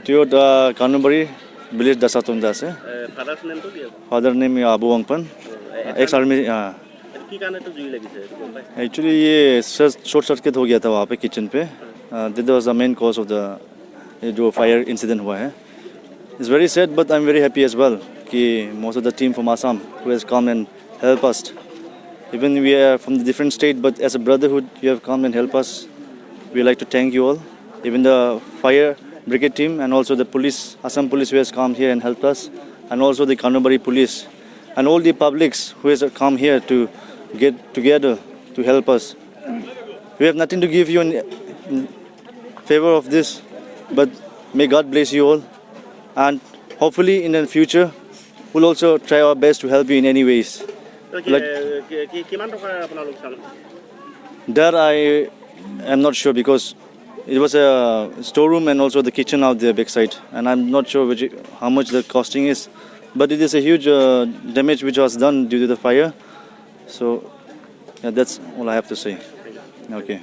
এইটো Kanubari village Dasatunda আছে father's name তো কি father name Abu Wangpan ex army কি কারণে তো জুই লাগিছে एक्चुअली ये शॉर्ट सर्किट हो गया था वहाँ पे किचन पे this was the main cause of the जो फायर इंसिडेंट हुआ है it's very sad but I am very happy as well कि most of the team from Assam who has come and help us even we are from the different state but as a brotherhood you have come and help us we like to thank you all even the fire brigade team and also the police Assam police who has come here and helped us and also the Kanubari police and all the publics who has come here to get together to help us. We have nothing to give you in favor of this, but may God bless you all. And hopefully in the future, we'll also try our best to help you in any ways. That I am not sure because it was a storeroom and also the kitchen out there backside. And I'm not sure how much the costing is. But it is a huge damage which was done due to the fire. So, yeah, that's all I have to say. Okay.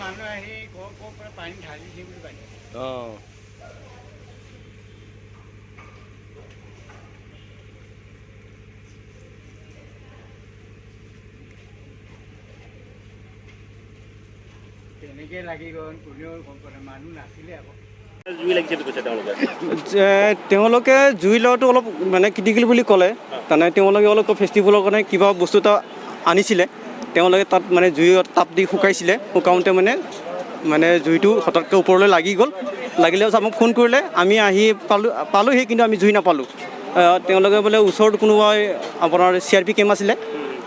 মানুহ আহি ক'ৰ পৰা পানী ঢালি দিম বুলি পাইছে তেনেকৈ লাগি গ'ল কোনেও গম পোৱা নাই মানুহ নাছিলে আকৌ জুই লাগিছে বুলি কৈছে তেওঁলোকে জুই লোৱাটো অলপ মানে ক্ৰিটিকেল বুলি ক'লে তাৰমানে তেওঁলোকে অলপ ফেষ্টিভেলৰ কাৰণে কিবা বস্তু এটা আনিছিলে তেওঁলোকে তাত মানে জুই তাপ দি শুকাইছিলে শুকাওঁতে মানে জুইটো হঠাৎকৈ ওপৰলৈ লাগি গ'ল লাগিলে আমাক ফোন কৰিলে আমি আহি পালোহি কিন্তু আমি জুই নাপালোঁ তেওঁলোকে বোলে ওচৰত কোনোবাই আপোনাৰ CRP কেম্প আছিলে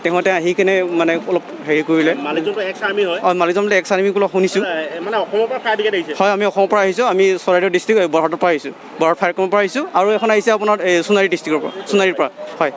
তেহঁতে আহি কেনে মানে অলপ হেৰি কৰিলে মালিকজনটো এক্স আৰ্মি হয় মালিকজনটো এক্স আৰ্মি বুলি শুনিছোঁ মানে অসমৰ পৰা ফায়াৰ ব্ৰিগেড আহিছে হয় আমি অসমৰ পৰা আহিছোঁ আমি চৰাইদেউ ডিষ্ট্ৰিক্ট বৰহাটৰ পৰা আহিছোঁ বৰহাট ফায়াৰ কেম্পৰ পৰা আহিছোঁ আৰু এখন আহিছে আপোনাৰ সোণাৰী ডিষ্ট্ৰিক্টৰ পৰা সোণাৰীৰ পৰা হয়